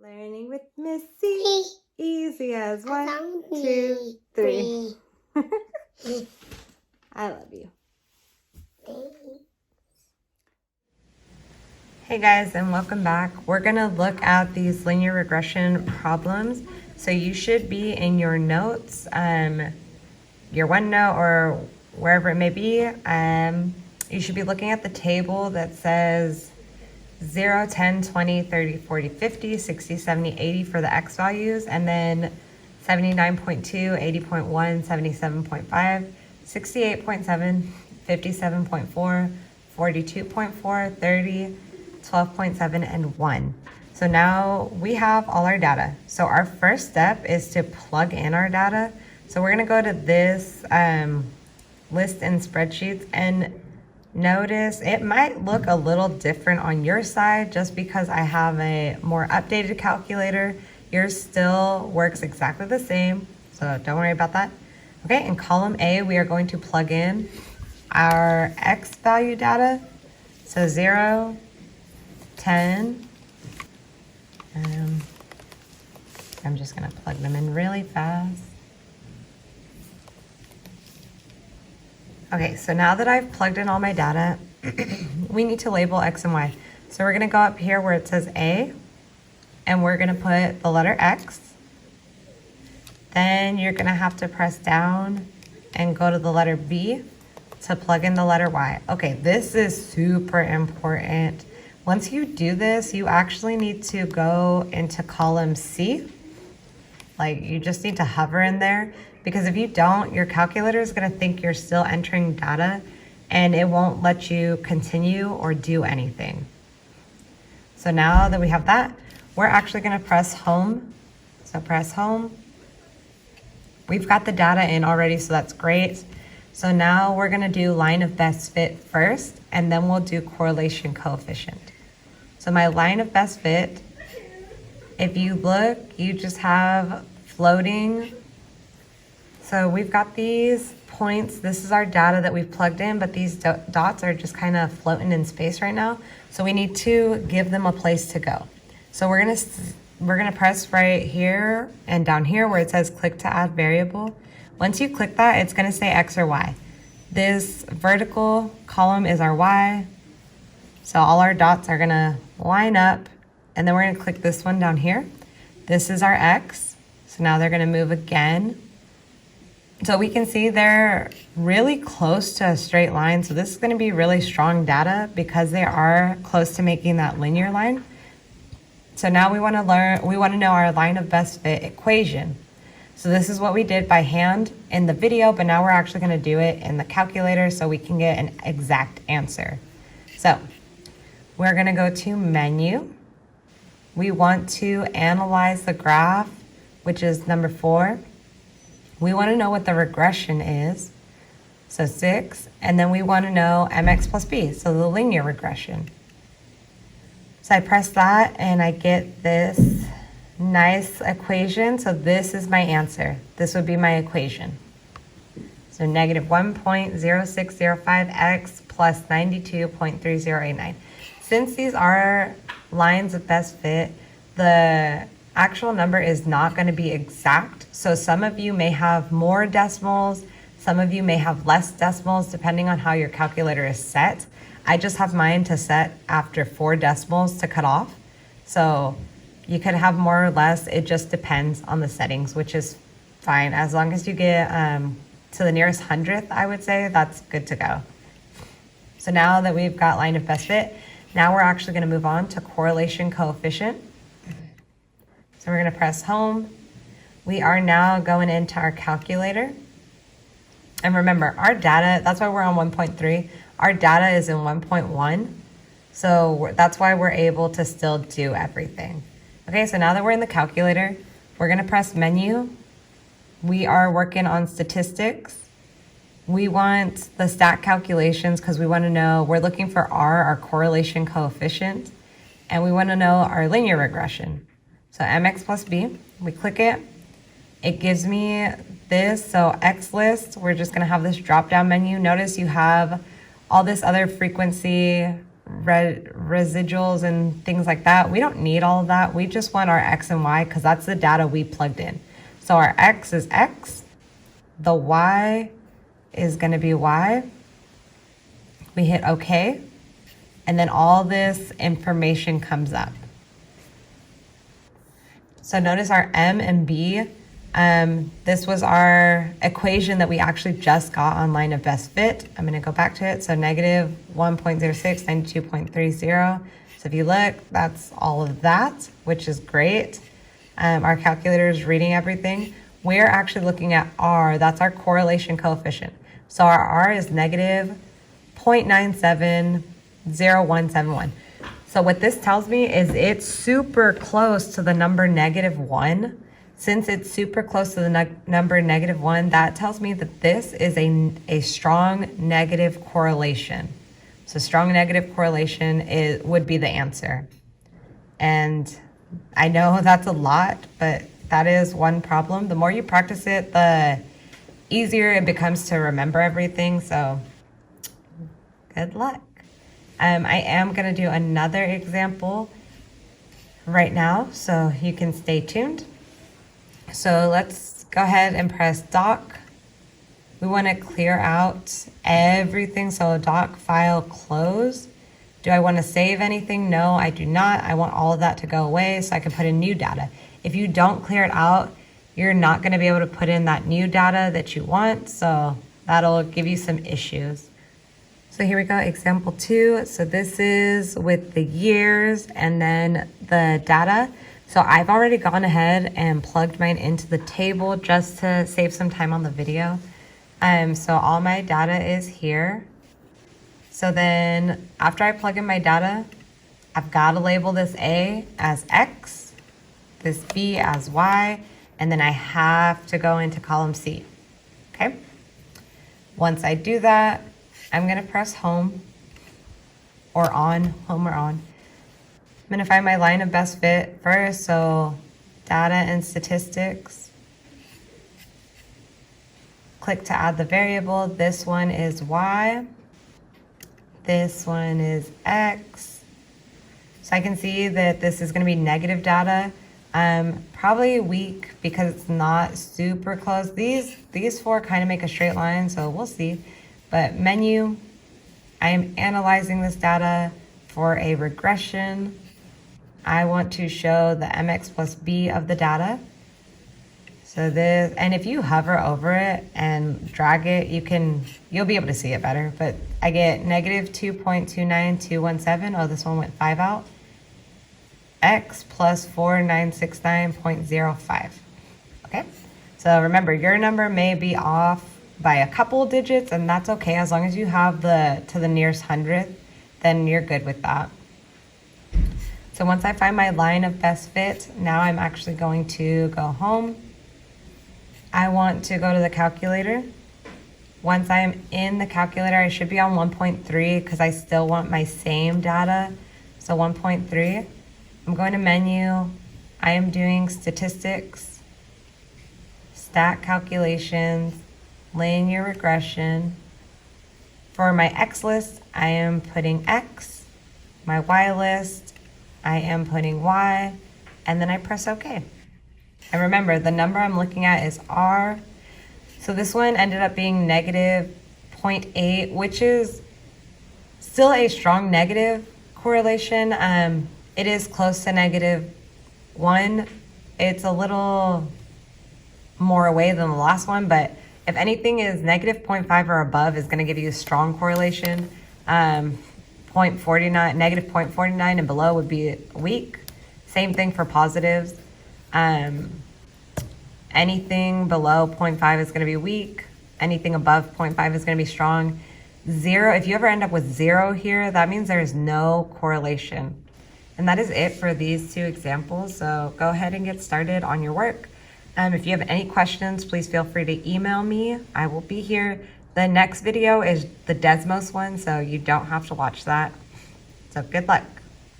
Learning with Missy. Easy as 1, 2, 3. I love you. Hey guys, and welcome back. We're gonna look at these linear regression problems. So you should be in your notes, your OneNote or wherever it may be. You should be looking at the table that says 0, 10, 20, 30, 40, 50, 60, 70, 80 for the X values, and then 79.2, 80.1, 77.5, 68.7, 57.4, 42.4, 30, 12.7, and 1. So now we have all our data. So our first step is to plug in our data. So we're gonna go to this list in spreadsheets, and notice it might look a little different on your side just because I have a more updated calculator. Yours still works exactly the same, so don't worry about that. Okay, in column A, we are going to plug in our X value data. So 0, 10. I'm just gonna plug them in really fast. Okay, so now that I've plugged in all my data, we need to label X and Y. So we're gonna go up here where it says A, and we're gonna put the letter X. Then you're gonna have to press down and go to the letter B to plug in the letter Y. Okay, this is super important. Once you do this, you actually need to go into column C. Like, you just need to hover in there, because if you don't, your calculator is gonna think you're still entering data and it won't let you continue or do anything. So now that we have that, we're actually gonna press home. So press home. We've got the data in already, so that's great. So now we're gonna do line of best fit first, and then we'll do correlation coefficient. So my line of best fit, if you look, you just have floating. So we've got these points. This is our data that we've plugged in, but these dots are just kind of floating in space right now. So we need to give them a place to go. So we're gonna press right here and down here where it says click to add variable. Once you click that, it's gonna say X or Y. This vertical column is our Y. So all our dots are gonna line up, and then we're gonna click this one down here. This is our X. So now they're gonna move again. So we can see they're really close to a straight line. So this is gonna be really strong data because they are close to making that linear line. So now we wanna know our line of best fit equation. So this is what we did by hand in the video, but now we're actually gonna do it in the calculator so we can get an exact answer. So we're gonna go to menu. We want to analyze the graph, which is number 4. We want to know what the regression is, so 6, and then we want to know mx plus b, so the linear regression. So I press that and I get this nice equation. So this is my answer. This would be my equation. So negative 1.0605x plus 92.3089. Since these are lines of best fit, the actual number is not going to be exact. So some of you may have more decimals, some of you may have less decimals, depending on how your calculator is set. I just have mine to set after 4 decimals to cut off. So you could have more or less, it just depends on the settings, which is fine. As long as you get to the nearest 100th, I would say that's good to go. So now that we've got line of best fit, now we're actually gonna move on to correlation coefficient. So we're gonna press home. We are now going into our calculator. And remember, our data, that's why we're on 1.3. Our data is in 1.1. So that's why we're able to still do everything. Okay, so now that we're in the calculator, we're gonna press menu. We are working on statistics. We want the stat calculations because we want to know, we're looking for R, our correlation coefficient, and we want to know our linear regression. So mx plus b, we click it. It gives me this, so X list, we're just going to have this drop down menu. Notice you have all this other frequency residuals and things like that. We don't need all of that. We just want our X and Y because that's the data we plugged in. So our X is X, the Y is going to be Y. We hit OK, and then all this information comes up. So notice our M and B. This was our equation that we actually just got on line of best fit. I'm going to go back to it. So negative 1.06, 92.30. So if you look, that's all of that, which is great. Our calculator is reading everything. We're actually looking at R. That's our correlation coefficient. So our R is negative 0.970171. So what this tells me is it's super close to the number -1. Since it's super close to the number -1, that tells me that this is a strong negative correlation. So strong negative correlation would be the answer. And I know that's a lot, but that is one problem. The more you practice it, the easier it becomes to remember everything. So good luck. I am going to do another example right now, so you can stay tuned. So let's go ahead and press doc. We want to clear out everything. So doc file close. Do I want to save anything? No, I do not. I want all of that to go away so I can put in new data. If you don't clear it out, you're not going to be able to put in that new data that you want. So that'll give you some issues. So here we go, example 2. So this is with the years and then the data. So I've already gone ahead and plugged mine into the table just to save some time on the video. So all my data is here. So then after I plug in my data, I've got to label this A as X, this B as Y, and then I have to go into column C, okay? Once I do that, I'm gonna press home or on. I'm gonna find my line of best fit first, so data and statistics. Click to add the variable. This one is Y. This one is X. So I can see that this is gonna be negative data. Probably weak because it's not super close. These four kind of make a straight line, so we'll see. But menu, I am analyzing this data for a regression. I want to show the mx plus b of the data. So this, and if you hover over it and drag it, you'll be able to see it better. But I get negative 2.29217. Oh, this one went 5 out. X plus 4969.05. Okay, so remember your number may be off by a couple digits, and that's okay as long as you have to the nearest hundredth, then you're good with that. So once I find my line of best fit, now I'm actually going to go home. I want to go to the calculator. Once I'm in the calculator, I should be on 1.3 because I still want my same data. So 1.3, I'm going to menu. I am doing statistics, stat calculations, linear regression. For my X list, I am putting X. My Y list, I am putting Y, and then I press OK. And remember, the number I'm looking at is R. So this one ended up being negative 0.8, which is still a strong negative correlation. It is close to -1. It's a little more away than the last one, but if anything is negative 0.5 or above is going to give you a strong correlation. 0.49, negative 0.49 and below would be weak. Same thing for positives. Anything below 0.5 is going to be weak. Anything above 0.5 is going to be strong. 0, if you ever end up with 0 here, that means there is no correlation. And that is it for these 2 examples. So go ahead and get started on your work. If you have any questions, please feel free to email me. I will be here. The next video is the Desmos one, so you don't have to watch that. So good luck.